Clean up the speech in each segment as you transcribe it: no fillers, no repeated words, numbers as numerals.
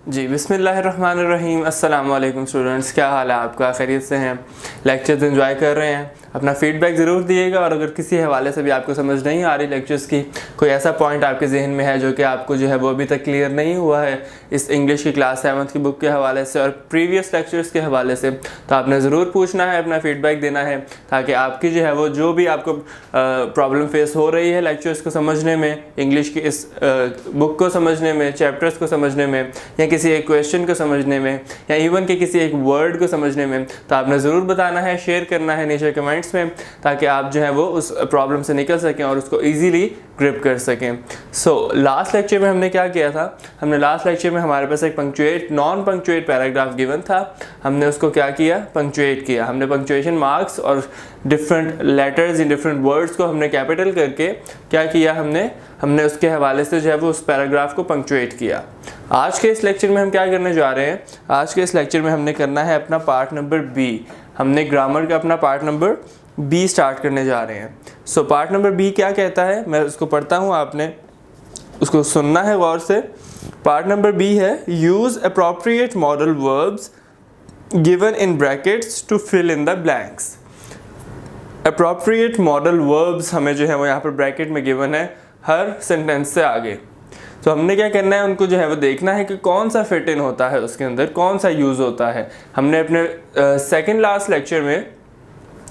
जी बिस्मिल्लाहिर्रहमानिर्रहीम। अस्सलाम वालेकुम स्टूडेंट्स, क्या हाल है आपका? खैरियत से हैं? लेक्चर्स एंजॉय कर रहे हैं? अपना फीडबैक ज़रूर दिएगा। और अगर किसी हवाले से भी आपको समझ नहीं आ रही लेक्चर्स की, कोई ऐसा पॉइंट आपके जहन में है जो कि आपको जो है वो अभी तक क्लियर नहीं हुआ है इस इंग्लिश की क्लास 7th की बुक के हवाले से और प्रीवियस लेक्चर्स के हवाले से, तो आपने ज़रूर पूछना है, अपना फीडबैक देना है, ताकि आपकी जो है वो जो भी आपको प्रॉब्लम फेस हो रही है लेक्चर्स को समझने में, इंग्लिश की इस बुक को समझने में, चैप्टर्स को समझने में, या किसी एक क्वेश्चन को समझने में, या इवन के किसी एक वर्ड को समझने में, तो आपने ज़रूर बताना है, शेयर करना है नीचे कमेंट्स में, ताकि आप जो है वो उस प्रॉब्लम से निकल सकें और उसको ईजीली ग्रिप कर सकें। सो लास्ट लेक्चर में हमने क्या किया था? हमने लास्ट लेक्चर में हमारे पास एक नॉन पंक्चुएट पैराग्राफ गिवन था। हमने उसको क्या किया? पंक्चुएट किया। हमने पंक्चुएशन मार्क्स और different letters in different words को हमने कैपिटल करके क्या किया? हमने उसके हवाले से जो है वो उस पैराग्राफ को पंक्चुएट किया। आज के इस लेक्चर में हम क्या करने जा रहे हैं? आज के इस लेक्चर में हमने करना है अपना पार्ट नंबर बी। हमने ग्रामर का अपना पार्ट नंबर बी स्टार्ट करने जा रहे हैं। सो पार्ट नंबर बी क्या कहता है, मैं उसको पढ़ता हूँ, आपने उसको सुनना है गौर से। पार्ट नंबर बी है, use appropriate modal verbs given in brackets to fill in the blanks. Appropriate modal verbs हमें जो है वो यहाँ पर ब्रैकेट में गिवन है हर सेंटेंस से आगे। तो हमने क्या करना है, उनको जो है वो देखना है कि कौन सा फिट इन होता है उसके अंदर, कौन सा यूज़ होता है। हमने अपने सेकंड लास्ट लेक्चर में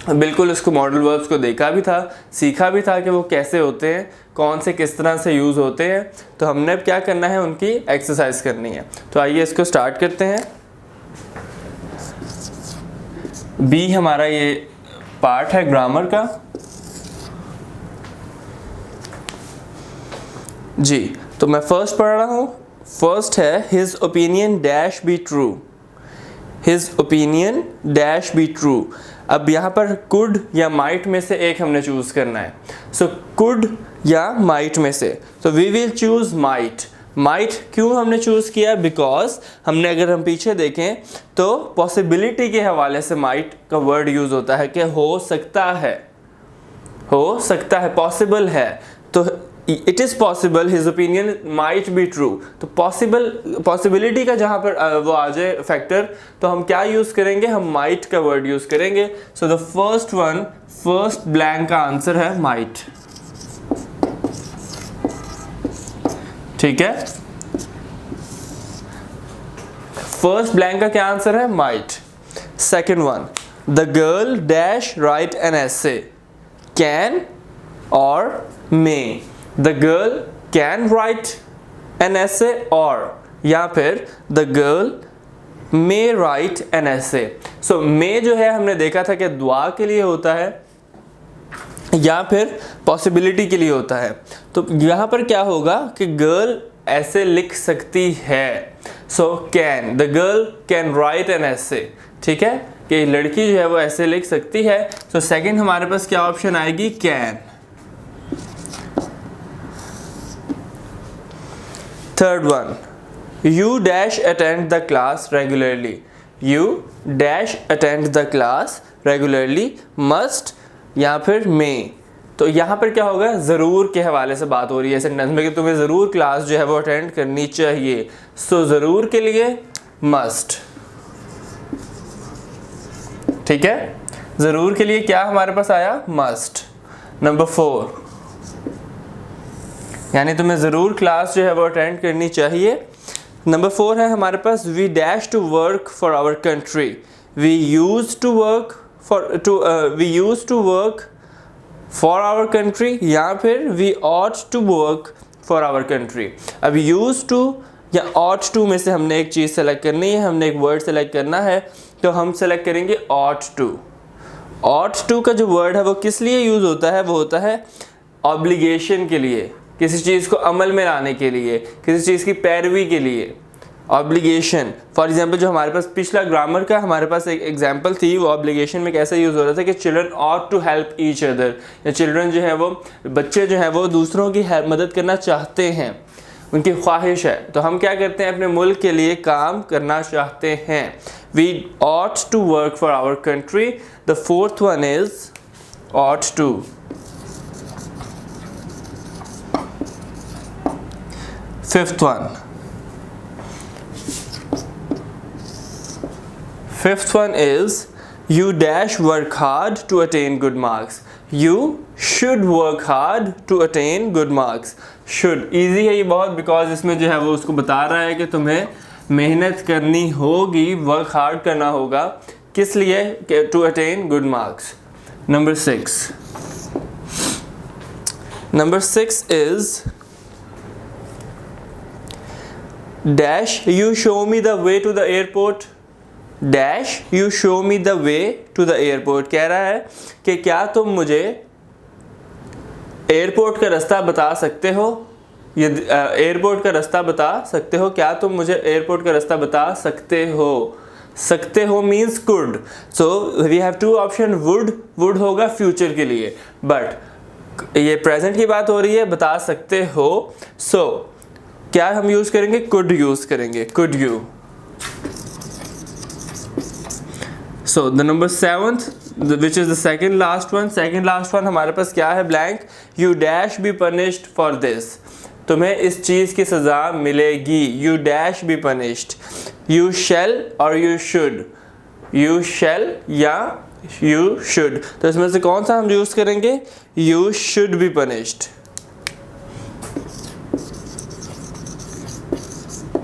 बिल्कुल उसको मॉडल वर्ब्स को देखा भी था, सीखा भी था कि वो कैसे होते हैं, कौन से किस तरह से यूज़ होते हैं। तो हमने अब क्या करना है, उनकी एक्सरसाइज करनी है। तो आइए इसको स्टार्ट करते हैं। बी हमारा ये पार्ट है ग्रामर का। जी, तो मैं फर्स्ट पढ़ रहा हूँ। फर्स्ट है, his opinion dash be true. His opinion dash be true. अब यहाँ पर कुड या माइट में से एक हमने चूज़ करना है। सो कुड या माइट में से, तो we will choose might. Might क्यों हमने चूज़ किया? बिकॉज हमने, अगर हम पीछे देखें तो पॉसिबिलिटी के हवाले से माइट का वर्ड यूज़ होता है कि हो सकता है, हो सकता है, पॉसिबल है। तो it is possible his opinion might be true. तो पॉसिबिलिटी का जहाँ पर वो आ जाए फैक्टर, तो हम क्या यूज़ करेंगे? हम माइट का वर्ड यूज़ करेंगे। सो द फर्स्ट ब्लैंक का आंसर है माइट। ठीक है, फर्स्ट ब्लैंक का क्या आंसर है? Might. Second one, the girl dash right an essay, can और मे। The girl can write an essay or, या फिर the girl may write an essay. So may जो है हमने देखा था कि दुआ के लिए होता है या फिर पॉसिबिलिटी के लिए होता है। तो यहाँ पर क्या होगा कि गर्ल ऐसे लिख सकती है। So can, the girl can write an essay। ठीक है, कि लड़की जो है वो ऐसे लिख सकती है। सो सेकेंड हमारे पास क्या ऑप्शन आएगी? Can. Third one, you dash attend the class regularly. You dash attend the class regularly, must या फिर may। तो यहाँ पर क्या होगा? ज़रूर के हवाले से बात हो रही है सेंटेंस में कि तुम्हें ज़रूर क्लास जो है वो अटेंड करनी चाहिए। सो ज़रूर के लिए must। ठीक है, ज़रूर के लिए क्या हमारे पास आया? must। नंबर 4, यानी तुम्हें ज़रूर क्लास जो है वो अटेंड करनी चाहिए। नंबर 4 है हमारे पास, we dash to work for our country. We used to work for our country, या फिर we ought to work for our country. अब यूज़ टू या ऑट टू में से हमने एक चीज़ सेलेक्ट करनी है, हमने एक वर्ड सेलेक्ट करना है। तो हम सेलेक्ट करेंगे ऑट टू। ऑट टू का जो वर्ड है वो किस लिए यूज़ होता है? वो होता है ऑब्लिगेशन के लिए, किसी चीज़ को अमल में लाने के लिए, किसी चीज़ की पैरवी के लिए। ऑब्लिगेशन, फॉर एग्जांपल जो हमारे पास पिछला ग्रामर का हमारे पास एक एग्जांपल थी, वो ऑब्लिगेशन में कैसे यूज़ हो रहा था कि children ought to help each other, या चिल्ड्रन जो है वो, बच्चे जो हैं वो दूसरों की मदद करना चाहते हैं, उनकी ख्वाहिश है। तो हम क्या करते हैं? अपने मुल्क के लिए काम करना चाहते हैं। We ought to work for our country. The fourth one is ought to. Fifth one, Fifth one is you dash work hard to attain good marks. You should work hard to attain good marks. Should easy है ये बहुत, because इसमें जो है वो उसको बता रहा है कि तुम्हें मेहनत करनी होगी, वर्क हार्ड करना होगा, किस लिए? To attain good marks. Number 6 is dash you show me the way to the airport. Dash you show me the way to the airport. कह रहा है कि क्या तुम मुझे एयरपोर्ट का रास्ता बता सकते हो? ये एयरपोर्ट का रास्ता बता सकते हो? क्या तुम मुझे एयरपोर्ट का रास्ता बता सकते हो? सकते हो means could. So we have two option. Would होगा फ्यूचर के लिए, बट ये प्रेजेंट की बात हो रही है, बता सकते हो. सो क्या हम यूज करेंगे? कुड यूज करेंगे. Could you. So the number 7th which is the second last one हमारे पास क्या है? Blank. You dash be punished for this. तुम्हें इस चीज़ की सज़ा मिलेगी. You dash be punished. You shall और यू शुड. यू शैल या यू शुड. तो इसमें से कौन सा हम यूज़ करेंगे? You should be punished.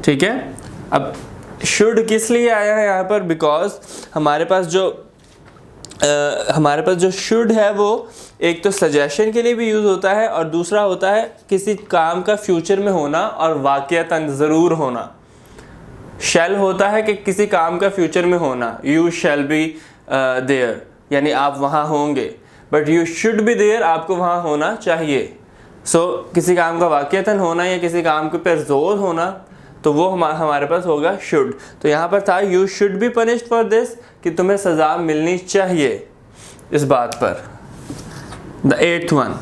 ठीक है. अब शुड किस लिए आया है यहाँ पर? बिकॉज हमारे पास जो शुड है वो एक तो सजेशन के लिए भी यूज़ होता है, और दूसरा होता है किसी काम का फ्यूचर में होना और वाक़यतन ज़रूर होना. शैल होता है कि किसी काम का फ्यूचर में होना. यू शैल बी देयर, यानी आप वहाँ होंगे. But you should be there, आपको वहाँ होना चाहिए. सो किसी काम का वाक़यतन होना या किसी काम के पर जोर होना, तो वो हमारे पास होगा शुड. तो यहाँ पर था you should be punished for this, कि तुम्हें सज़ा मिलनी चाहिए इस बात पर. द 8th वन,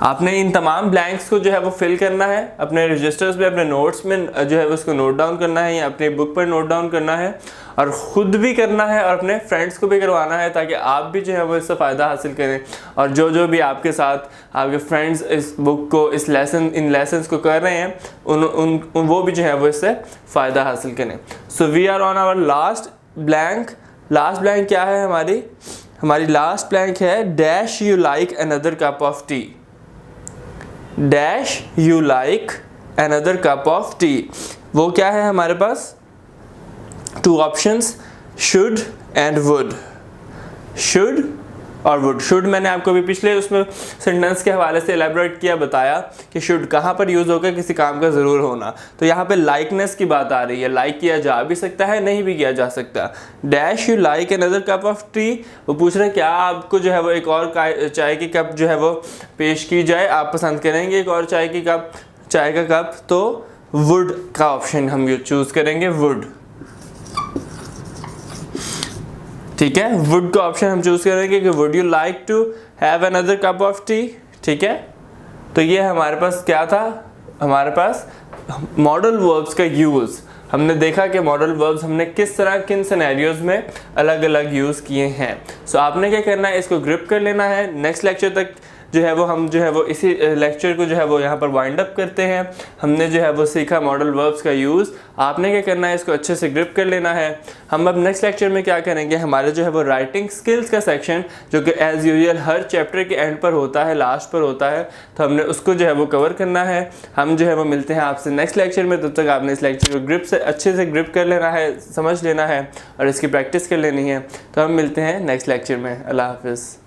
आपने इन तमाम ब्लैंक्स को जो है वो फिल करना है अपने रजिस्टर्स में, अपने नोट्स में जो है वो उसको नोट डाउन करना है या अपनी बुक पर नोट डाउन करना है, और ख़ुद भी करना है और अपने फ्रेंड्स को भी करवाना है, ताकि आप भी जो है वो इससे फ़ायदा हासिल करें, और जो भी आपके साथ आपके फ्रेंड्स इस बुक को इन लेसन्स को कर रहे हैं वो भी जो है वो इससे फ़ायदा हासिल करें. So we are on our last blank. Last blank क्या है हमारी लास्ट ब्लैंक है dash you like another cup of tea. Dash you like another cup of tea. वो क्या है हमारे पास? 2 options, should and would. Should और वुड. शुड मैंने आपको भी पिछले उसमें सेंटेंस के हवाले से एलैबोरेट किया, बताया कि शुड कहाँ पर यूज़ होगा? किसी काम का ज़रूर होना. तो यहाँ पे लाइकनेस की बात आ रही है. लाइक किया जा भी सकता है, नहीं भी किया जा सकता. Dash you like another cup of tea. वो पूछ रहे हैं क्या आपको जो है वो एक और चाय की कप जो है वो पेश की जाए, आप पसंद करेंगे एक और चाय का कप? तो वुड का ऑप्शन हम चूज़ करेंगे. वुड. ठीक है. वुड का ऑप्शन हम चूज करेंगे कि would you like to have another cup of tea. ठीक है. तो ये हमारे पास क्या था? हमारे पास मॉडल वर्ब्स का यूज़. हमने देखा कि मॉडल वर्ब्स हमने किस तरह किन सिनेरियोज में अलग अलग यूज़ किए हैं. सो आपने क्या करना है? इसको ग्रिप कर लेना है. नेक्स्ट लेक्चर तक जो है वो हम जो है वो इसी लेक्चर को जो है वो यहाँ पर वाइंड अप करते हैं. हमने जो है वो सीखा मॉडल वर्ब्स का यूज़. आपने क्या करना है? इसको अच्छे से ग्रिप कर लेना है. हम अब नेक्स्ट लेक्चर में क्या करेंगे? हमारे जो है वो राइटिंग स्किल्स का सेक्शन, जो कि एज़ यूजुअल हर चैप्टर के एंड पर होता है, लास्ट पर होता है, तो हमने उसको जो है वो कवर करना है. हम जो है वो मिलते हैं आपसे नेक्स्ट लेक्चर में. तब तक आपने इस लेक्चर को अच्छे से ग्रिप कर लेना है, समझ लेना है और इसकी प्रैक्टिस कर लेनी है. तो हम मिलते हैं नेक्स्ट लेक्चर में. अल्लाह हाफिज़.